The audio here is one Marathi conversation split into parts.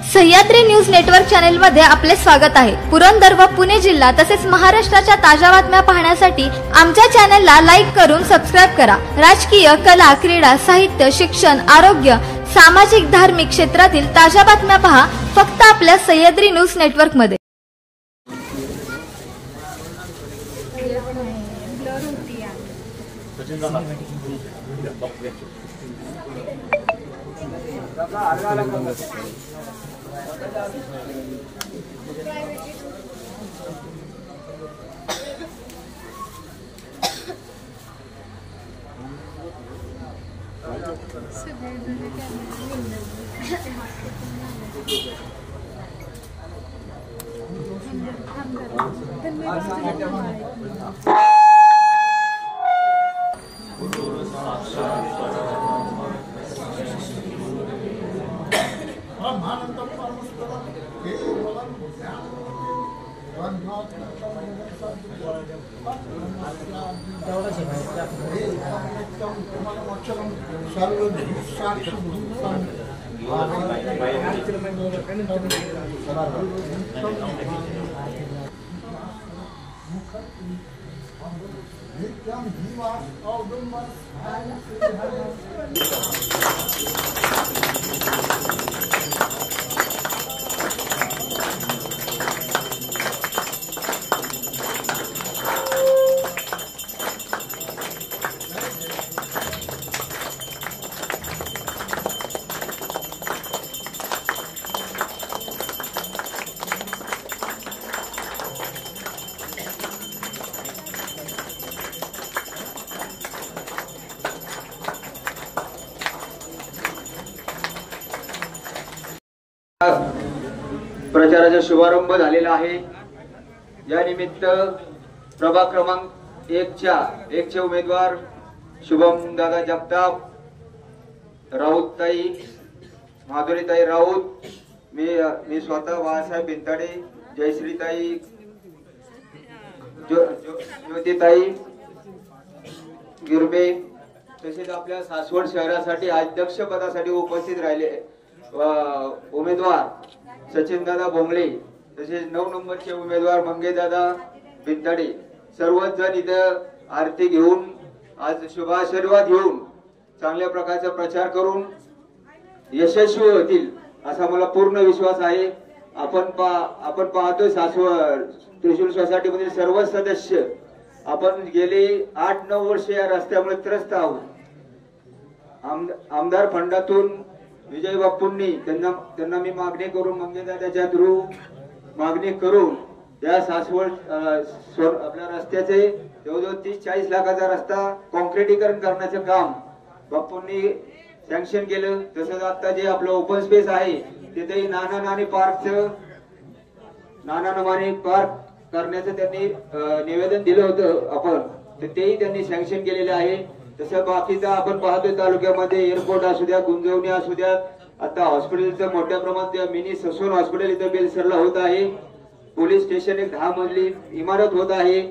सह्याद्री न्यूज नेटवर्क चॅनल मध्ये आपले स्वागत आहे। पुरंदर व पुणे जिल्हा तसेच महाराष्ट्राच्या ताज्या बातम्या पाहण्यासाठी आमच्या चॅनलला लाईक करून सबस्क्राइब करा। राजकीय, कला, क्रीडा, साहित्य, शिक्षण, आरोग्य, सामाजिक, धार्मिक क्षेत्रातील ताज्या बातम्या पहा फक्त आपल्या सह्याद्री न्यूज नेटवर्क मध्ये। प्रचाराचा शुभारंभ झालेला आहे। या निमित्त प्रभाग क्रमांक 1 चे उमेदवार शुभम दादा जगताप, राऊतताई, माधुरीताई राऊत, मी स्वतः बाळासाहेब बिंताडे, जयश्रीताई, ज्योतिताई गिरबे तसेच आपल्या सासवड शहरासाठी अध्यक्ष पदासाठी उपस्थित राहिले उमेदवार सचिन दादा बोंगळे, तसेच 9 नंबरचे उमेदवार मंगे दादा बिंताडे, सर्वच जण इथं आरती घेऊन आज शुभाशीर्वाद घेऊन चांगल्या प्रकारचा प्रचार करून यशस्वी होतील असा मला पूर्ण विश्वास आहे। आपण पाहतोय सासवड त्रिशूल सोसायटी मधील सर्व सदस्य आपण गेले 8-9 वर्ष या रस्त्यामुळे त्रस्त आहोत। आमदार फंडातून विजय बाप्पूंनी त्यांना मी मागणी करून मंगेदादाच्या थ्रू मागणी करून या सासवड आपल्या रस्त्याचे जवळजवळ 30-40 लाखाचा रस्ता कॉन्क्रिटीकरण करण्याचं काम बाप्पूंनी सँक्शन केलं। तसंच आता जे आपलं ओपन स्पेस आहे तिथे नाना नानी पार्क करण्याचं त्यांनी निवेदन दिलं होतं आपण, तर तेही त्यांनी सँक्शन केलेलं आहे। तसं बाकीचा आपण पाहतोय तालुक्यामध्ये एअरपोर्ट असू द्या, गुंजवणी असू द्या, आता हॉस्पिटलचं मोठ्या प्रमाणात मिनी ससून हॉस्पिटल इथं बेलसरला होत आहे। पोलीस स्टेशन एक 10 मजली इमारत होत आहे।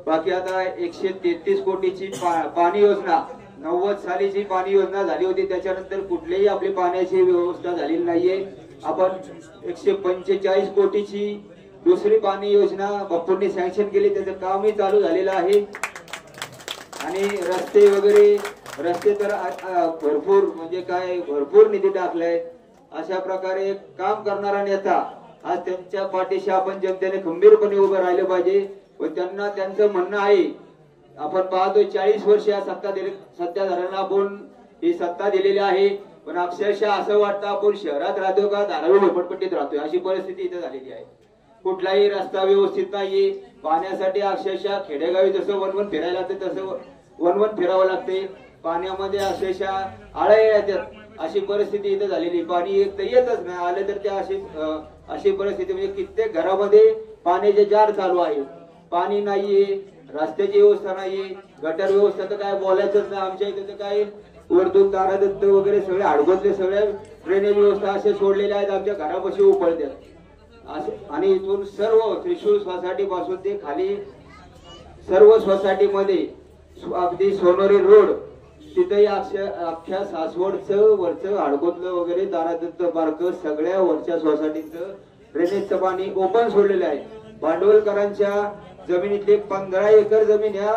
बाकी आता 133 कोटीची पाणी योजना 90 सालीची पाणी योजना झाली होती, त्याच्यानंतर कुठलीही आपली पाण्याची व्यवस्था झालेली नाहीये। आपण 145 कोटीची दुसरी पाणी योजना बाप्पूंनी सँक्शन केली, त्याचं कामही चालू झालेलं आहे। आणि रस्ते तर भरपूर म्हणजे काय भरपूर निधी टाकलाय। अशा प्रकारे काम करणारा नेता आज त्यांच्या पाठीशी आपण जनतेने खंबीरपणे उभं राहिलं पाहिजे व त्यांना त्यांचं म्हणणं आहे। आपण पाहतोय 40 वर्ष या सत्ताधाऱ्यांना आपण ही सत्ता दिलेली आहे, पण अक्षरशः असं वाटतं आपण शहरात राहतो का धारावी झोपडपट्टीत राहतोय अशी परिस्थिती इथं झालेली आहे। कुठलाही रस्ता व्यवस्थित नाहीये। पाण्यासाठी अक्षरशः खेडेगावी जसं वनवन फिरायला लागतं तसं वनवन फिरावं लागते। पाण्यामध्ये अक्षरशः आळ्या येतात अशी परिस्थिती इथं झालेली। पाणी एक तर येतच नाही, आले तर त्या अशी परिस्थिती म्हणजे कित्येक घरामध्ये पाण्याचे जार चालू आहे। पाणी नाहीये, रस्त्याची व्यवस्था नाहीये, गटर व्यवस्था तर काय बोलायचंच नाही। आमच्या इथे तर काय वरतून तारादत्त वगैरे सगळे हडगोतले सगळे ड्रेनेज व्यवस्था असे सोडलेले आहेत, आमच्या घरापाशी उपळतात। आणि इथून सर्व त्रिशूल सोसायटी पासून ते खाली सर्व सोसायटी मध्ये अगदी सोनोरी रोड निश्चितही अख्ख्या सासवडचं वरचं हाडकोतलं वगैरे दारादत्त पार्क सगळ्या वरच्या सोसायटीचं ड्रेनेजचं पाणी ओपन सोडलेलं आहे. भांडवलकरांच्या जमिनीतले 15 एकर जमीन ह्या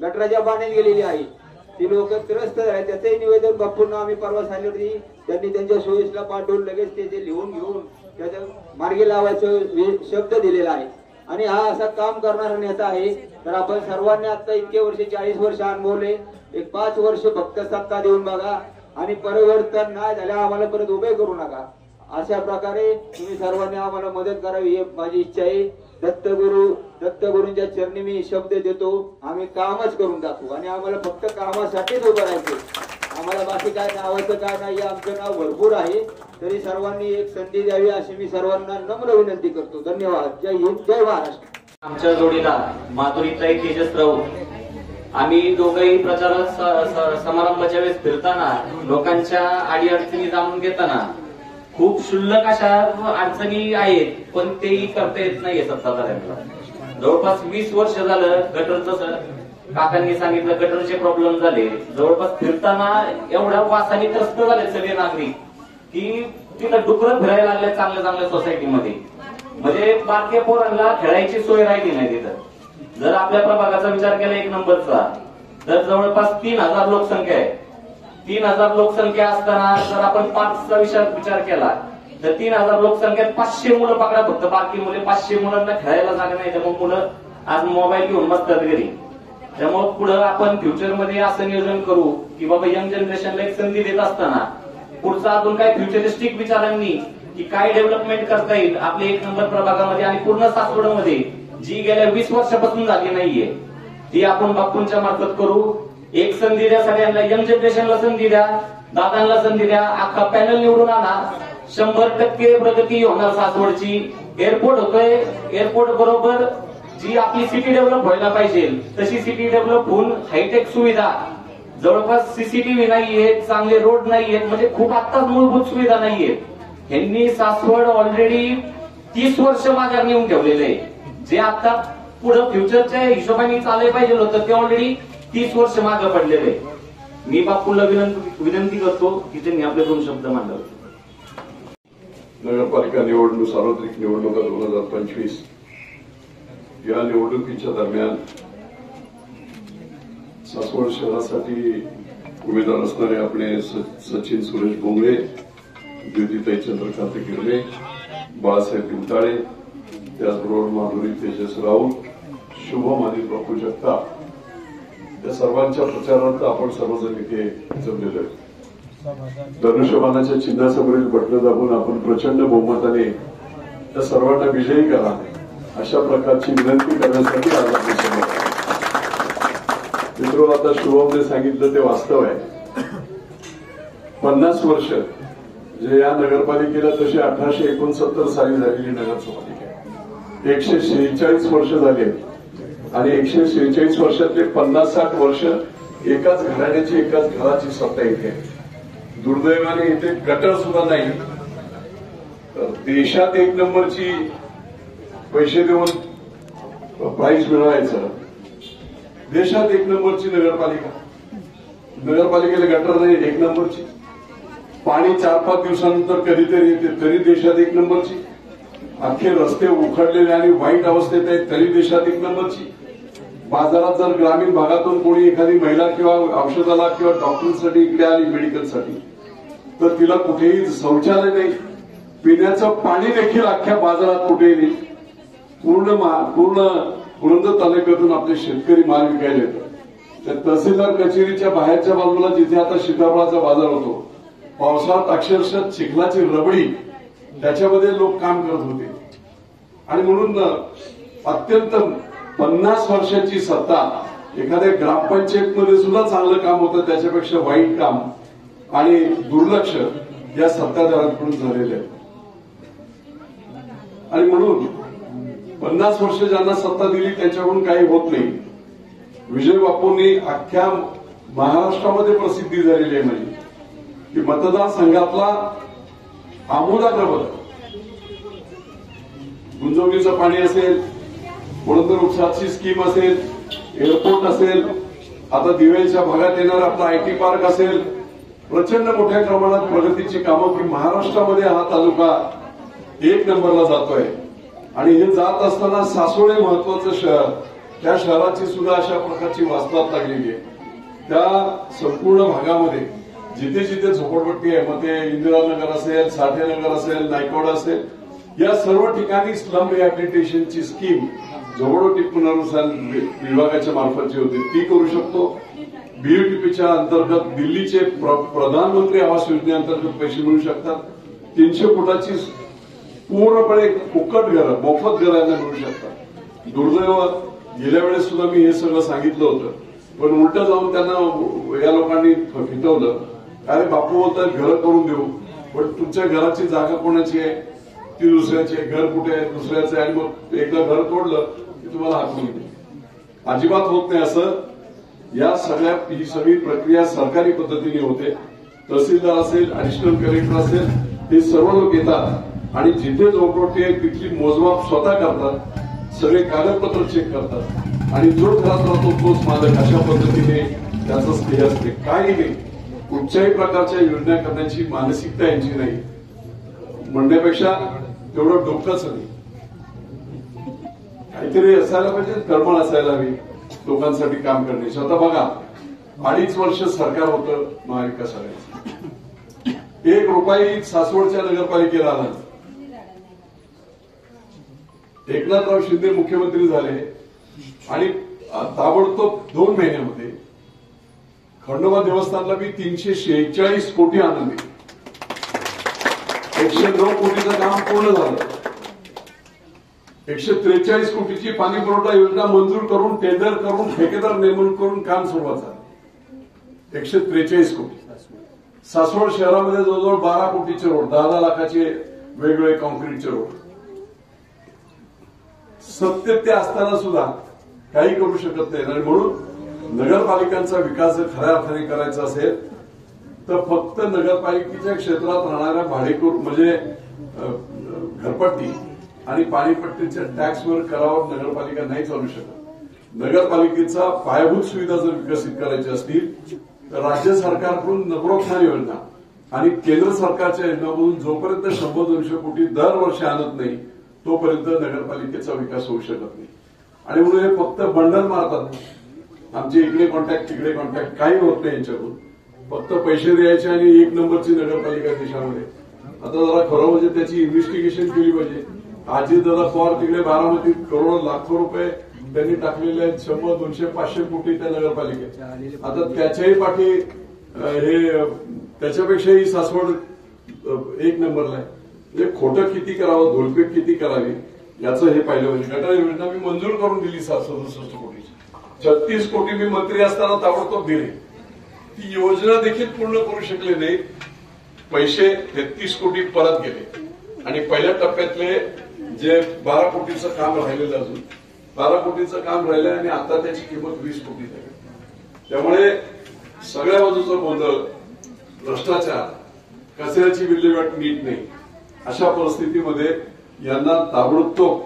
गटराच्या पाण्यात गेलेली आहे. ती लोक त्रस्त आहेत. त्याचंही निवेदन बापूंना आम्ही परवा सांगितली. त्यांनी त्यांच्या सोयीसला पाठवून लगेच ते लिहून घेऊन त्याच्या मार्गी लावायचं शब्द दिलेला आहे. आणि हा असा काम करणारा नेता आहे. तर आपण सर्वांनी आता इतके वर्ष 40 वर्ष अनुभवले. एक 5 वर्ष फक्त सत्ता देऊन बघा आणि परिवर्तन नाही झाल्या आम्हाला परत उभे करू नका. अशा प्रकारे तुम्ही सर्वांनी आम्हाला मदत करावी ही माझी इच्छा आहे. दत्तगुरूंच्या चरणी मी शब्द देतो. आम्ही कामच करून दाखवू आणि आम्हाला फक्त कामासाठीच उभं राहायचं. आम्हाला बाकी काय नावाचं काय नाही. आमचं नाव भरपूर आहे. तरी सर्वांनी एक संधी द्यावी अशी मी सर्वांना नम्र विनंती करतो. धन्यवाद. जय हिंद, जय महाराष्ट्र. आमच्या जोडीला माधुरीताई तेजस राऊत. आम्ही दोघंही प्रचारात समारंभाच्या वेळेस फिरताना लोकांच्या अडीअडचणी जाणून घेताना खूप क्षुल्लक अशा अडचणी आहेत पण तेही करता येत नाहीये सत्ताधाऱ्यांना. जवळपास 20 वर्ष झालं गटरचं काकांनी सांगितलं गटरचे प्रॉब्लेम झाले. जवळपास फिरताना एवढ्या वासाने त्रस्त झाले सगळे नागरिक की तिथं डुकरं फिरायला लागले चांगल्या चांगल्या सोसायटीमध्ये. म्हणजे बारक्या पोरांना खेळायची सोय राहिली नाही तिथं. जर आपल्या प्रभागाचा विचार केला 1 नंबरचा तर जवळपास 3000 लोकसंख्या आहे. 3000 लोकसंख्या असताना जर आपण 5चा विचार केला तर 3000 लोकसंख्येत 500 मुलं पकडा. फक्त बाकी मुले 500 मुलांना खेळायला जागा नाही. त्यामुळे मुलं आज मोबाईल घेऊन बसतात घरी. त्यामुळे पुढे आपण फ्युचरमध्ये असं नियोजन करू की बाबा यंग जनरेशनला एक संधी देत असताना पुढचा अजून काय फ्युचरिस्टिक विचारांनी की काय डेव्हलपमेंट करता येईल आपल्या 1 नंबर प्रभागामध्ये आणि पूर्ण सासवडमध्ये जी गेल्या 20 वर्षापासून झाली नाहीये ती आपण बापूंच्या मार्फत करू. एक संधी द्या सगळ्यांना. यंग जनरेशनला संधी द्या. दादांना संधी द्या. अख्खा पॅनल निवडून आणा. 100% प्रगती होणार सासवडची. एअरपोर्ट होतोय. एअरपोर्ट बरोबर जी आपली सिटी डेव्हलप व्हायला पाहिजे तशी सिटी डेव्हलप होऊन हायटेक सुविधा जवळपास सीसीटीव्ही नाहीये. चांगले रोड नाहीयेत. म्हणजे खूप आत्ताच मूलभूत सुविधा नाहीयेत. ह्यांनी सासवड ऑलरेडी 30 वर्ष माघार नेऊन ठेवलेले आहे. जे आता पुढे फ्युचरच्या हिशोबाने चालले पाहिजे होतं ते ऑलरेडी 30 वर्ष मागे पडलेले. मी बापूला विनंती करतो की त्यांनी आपले 2 शब्द मांडावे. नगरपालिका निवडणूक सार्वत्रिक निवडणुका 2025 या निवडणुकीच्या दरम्यान सासवड शहरासाठी उमेदवार असणारे आपले सचिन सुरेश बोंगळे, ज्योतिताई चंद्रकांत गिरणे, बाळासाहेब पिंताळे, त्याचबरोबर माधुरी तेजस राऊत, शुभम आदित्य बापू जगताप या सर्वांच्या प्रचारार्थ आपण सर्वजण इथे जमलेलो आहे. धनुष्यबाणाच्या चिन्हासमोरील बटणं दाबून आपण प्रचंड बहुमताने त्या सर्वांना विजयी करा अशा प्रकारची विनंती करण्यासाठी आज आपल्या समोर. मित्र आता शुभमने सांगितलं ते वास्तव आहे. 50 वर्ष जे या नगरपालिकेला तशी 1869 साली झालेली नगरपालिका आहे. 146 वर्ष झाले आणि 146 वर्षातले 50-60 वर्ष एकाच घराण्याची एकाच घराची सत्ता इथे. दुर्दैवाने इथे गटर सुद्धा नाही. देशात 1 नंबरची पैसे देऊन प्राईज मिळवायचं. देशात 1 नंबरची नगरपालिका. नगरपालिकेला गटर नाही 1 नंबरची. पाणी 4-5 दिवसानंतर कधीतरी येते तरी देशात 1 नंबरची. अख्खे रस्ते उखडलेले आणि वाईट अवस्थेत आहेत तरी देशात 1 नंबरची. बाजारात जर ग्रामीण भागातून कोणी एखादी महिला किंवा औषधाला किंवा डॉक्टरसाठी इकडे आली मेडिकलसाठी तर तिला कुठेही शौचालय नाही. पिण्याचं पाणी देखील अख्ख्या बाजारात कुठेही नाही. पूर्ण पुरंदर तालुक्यातून आपले शेतकरी माल विकायला येतात. त्या तहसीलदार कचेरीच्या बाहेरच्या बाजूला जिथे आता सीताफळाचा बाजार होतो पावसाळ्यात अक्षरशः चिखलाची रबडी त्याच्यामध्ये लोक काम करत होते. आणि म्हणून अत्यंत 50 वर्षाची सत्ता एखाद्या ग्रामपंचायतमध्ये सुद्धा चांगलं काम होतं त्याच्यापेक्षा वाईट काम आणि दुर्लक्ष या सत्ताधाऱ्यांकडून झालेलं आहे. आणि म्हणून 50 वर्ष ज्यांना सत्ता दिली त्यांच्याकडून काही होत नाही. विजय बापूंनी अख्ख्या महाराष्ट्रामध्ये प्रसिद्धी झालेली आहे म्हणजे की मतदारसंघातला आमोलाग्रह गुंजवणीचं पाणी असेल, पुरंदर उपसाची स्कीम असेल, एअरपोर्ट असेल, आता दिवेच्या भागात येणार आपला IT पार्क असेल, प्रचंड मोठ्या प्रमाणात प्रगतीची कामं की महाराष्ट्रामध्ये हा तालुका 1 नंबरला जातोय. आणि हे जात असताना सासवड हे महत्वाचं शहर, त्या शहराची सुद्धा अशा प्रकारची वास्तवात लागलेली आहे. त्या संपूर्ण भागामध्ये जिथे जिथे झोपडपट्टी आहे, मग ते इंदिरानगर असेल, साठेनगर असेल, नायकवाड असेल, या सर्व ठिकाणी स्लम रिहॅबिलिटेशनची स्कीम झोपडपट्टी पुनर्वसन विभागाच्या मार्फत जी होती ती करू शकतो. BUTPच्या अंतर्गत दिल्लीचे प्रधानमंत्री आवास योजनेअंतर्गत पैसे मिळू शकतात. 300 फुटाची पूर्णपणे फुकट घरं, मोफत घरांना मिळू शकतात. दुर्दैव गेल्या वेळेस सुद्धा मी हे सगळं सांगितलं होतं, पण उलट जाऊन त्यांना या लोकांनी फितवलं. अरे बापू बोलतात घरं करून देऊ, पण तुमच्या घराची जागा कोणाची आहे? ती दुसऱ्याची आहे. घर कुठे आहे? दुसऱ्याचं आहे. आणि मग एकदा घर तोडलं की तुम्हाला हाकलून दे. अजिबात होत नाही असं. या ही सगळी प्रक्रिया सरकारी पद्धतीने होते. तहसीलदार असेल, ऍडिशनल कलेक्टर असेल, हे सर्व लोक येतात आणि जिथे झोपडपट्टी आहे तिथली मोजमाप स्वतः करतात, सगळे कागदपत्र चेक करतात आणि जो घरात राहतो तोच मालक. अशा पद्धतीने त्याचं स्टे असते. काही नाही, कुठच्याही प्रकारच्या योजना करण्याची मानसिकता यांची नाही. म्हणण्यापेक्षा तेवढं डोकंच नाही. काहीतरी असायला पाहिजे, कर्मळ असायला हवी लोकांसाठी काम करण्याची. आता बघा, 2.5 वर्ष सरकार होतं महाविकास आघाडीचं. 1 रुपयाही सासवडच्या नगरपालिकेला आला. एकनाथराव शिंदे मुख्यमंत्री झाले आणि ताबडतोब 2 महिन्यामध्ये खंडोबा देवस्थानला मी 346 कोटी आणले. 109 कोटीचं काम पूर्ण झालं. 143 कोटीची पाणी पुरवठा योजना मंजूर करून, टेंडर करून, ठेकेदार नेमणूक करून काम सुरुवात झालं. 143 कोटी. सासवड शहरामध्ये जवळजवळ 12 कोटीचे रोड, 10 लाखाचे वेगवेगळे कॉन्क्रीटचे रोड. सत्य ते असताना सुद्धा काही करू शकत नाही. आणि म्हणून नगरपालिकांचा विकास जर खऱ्या अर्थाने करायचा असेल तर फक्त नगरपालिकेच्या क्षेत्रात राहणाऱ्या भाडेकरू म्हणजे घरपट्टी आणि पाणीपट्टीच्या टॅक्सवर करावर नगरपालिका नाही चालू शकत. नगरपालिकेचा पायाभूत सुविधा जर विकसित करायच्या असतील तर राज्य सरकारकडून नगरोत्थान योजना आणि केंद्र सरकारच्या योजनांमधून जोपर्यंत 100-200 कोटी दरवर्षी आणत नाही तोपर्यंत नगरपालिकेचा विकास होऊ शकत नाही. आणि म्हणून हे फक्त बंडल मारतात. आमचे इकडे कॉन्टॅक्ट, तिकडे कॉन्टॅक्ट, काही होत नाही यांच्याकडून. फक्त पैसे द्यायचे आणि 1 नंबरची नगरपालिका देशामध्ये. आता जरा खरं म्हणजे त्याची इन्व्हेस्टिगेशन केली पाहिजे. अजितदादा पवार तिकडे बारामतीत करोड लाखो रुपये त्यांनी टाकलेले आहेत. 100, 200, 500 कोटी त्या नगरपालिकेत. आता त्याच्याही पाठी हे त्याच्यापेक्षाही सासवड 1 नंबरला आहे. म्हणजे खोटं किती करावं, धोलपेट किती करावी याचं हे पाहिलं पाहिजे. गटार योजना मी मंजूर करून दिली 67 कोटीची. 36 कोटी मी मंत्री असताना ताबडतोब दिले. ती योजना देखील पूर्ण करू शकले नाही. पैसे 33 कोटी परत गेले आणि पहिल्या टप्प्यातले जे 12 कोटीचं काम राहिलेलं, अजून 12 कोटीचं काम राहिलं आणि आता त्याची किंमत 20 कोटी झाली. त्यामुळे सगळ्या बाजूचा गोंधळ, भ्रष्टाचार, कचऱ्याची विल्हेवाट नीट नाही. अशा परिस्थितीमध्ये यांना ताबडतोब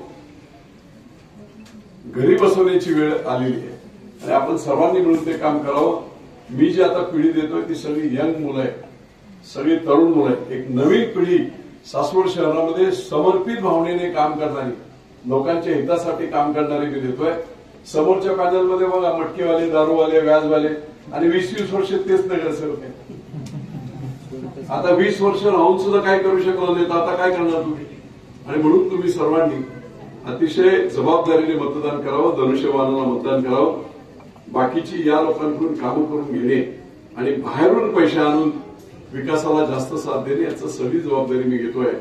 घरी बसवण्याची वेळ आलेली आहे आणि आपण सर्वांनी मिळून ते काम करावं. मी जी आता पिढी देतोय ती सगळी यंग मुलं आहेत, सगळी तरुण मुलं आहेत. एक नवीन पिढी सासवड शहरामध्ये समर्पित भावनेने काम करणारी, लोकांच्या हितासाठी काम करणारी मी देतोय. समोरच्या पॅनलमध्ये बघा, मटकेवाले, दारूवाले, व्याजवाले आणि 20-20 वर्ष तेच नगरसेवक आहेत. आता 20 वर्ष राहून सुद्धा काय करू शकलो नाही, तर आता काय करणार तुम्ही? आणि म्हणून तुम्ही सर्वांनी अतिशय जबाबदारीने मतदान करावं, धनुष्यबाणाला मतदान करावं. बाकीची या लोकांकडून कामं करून घेणे आणि बाहेरून पैसे आणून विकासाला जास्त साथ देणे याची सगळी जबाबदारी मी घेतोय.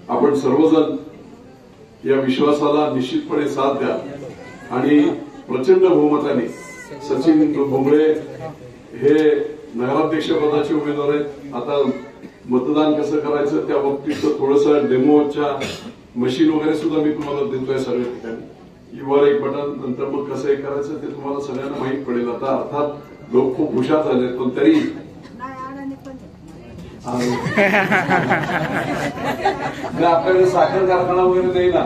आपण सर्वजण या विश्वासाला निश्चितपणे साथ द्या आणि प्रचंड बहुमताने सचिन भोंगळे हे नगराध्यक्ष पदाचे उमेदवार आहेत. आता मतदान कसं करायचं त्या बाबतीत थोडंसं डेमोच्या मशीन वगैरे सुद्धा मी तुम्हाला देतोय सगळ्या ठिकाणी. वर एक बटन, नंतर मग कसं हे करायचं ते तुम्हाला सगळ्यांना माहीत पडेल. आता अर्थात लोक खूप हुशार झाले, पण तरी आपल्याकडे साखर कारखाना वगैरे नाही ना.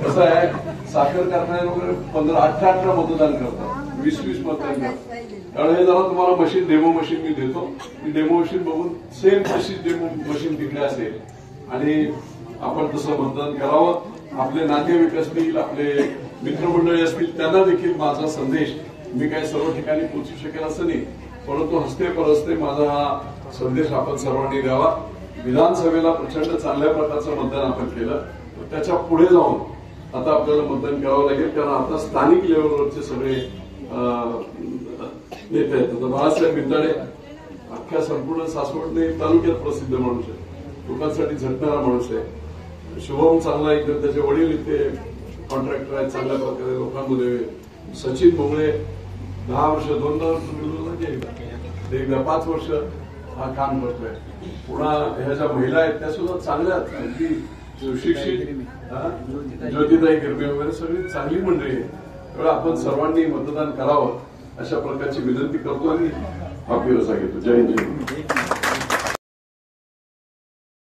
कसं आहे, साखर कारखान्यात वगैरे 15-18 मतदान करतात. 20-20 मतदान करा. कारण हे जरा तुम्हाला मशीन डेमो मशीन मी देतो. ती डेमो मशीन बघून सेम तशी डेमो मशीन तिकडे असेल आणि आपण तसं मतदान करावं. आपले नातेवाईक असतील, आपले मित्रमंडळी असतील, त्यांना देखील माझा संदेश, मी काही सर्व ठिकाणी पोहोचू शकेल असं नाही, परंतु हस्ते परहस्ते माझा हा संदेश आपण सर्वांनी द्यावा. विधानसभेला प्रचंड चांगल्या प्रकारचं मतदान आपण केलं, त्याच्या पुढे जाऊन आता आपल्याला मतदान करावं लागेल. कारण आता स्थानिक लेवलवरचे सगळे नेते आहेत. आता बाळासाहेब बिंदाडे अख्ख्या संपूर्ण सासवड तालुक्यात प्रसिद्ध माणूस आहे, लोकांसाठी झटणारा माणूस आहे. शुभम चांगला एकदम, त्याचे वडील इथे कॉन्ट्रॅक्टर आहेत, चांगल्या प्रकारे लोकांमध्ये. सचिन भोंगळे 10 वर्ष, 2 वर्ष, एकदा 5 वर्ष हा काम करतोय. पुन्हा ह्या ज्या महिला आहेत त्या सुद्धा चांगल्या, अगदी सुशिक्षित, ज्योतिताई गिरमे वगैरे सगळी चांगली मंडळी आहे. त्यामुळे आपण सर्वांनी मतदान करावं अशा प्रकारची विनंती करतो आणि आपली रजा घेतो. जय हिंद.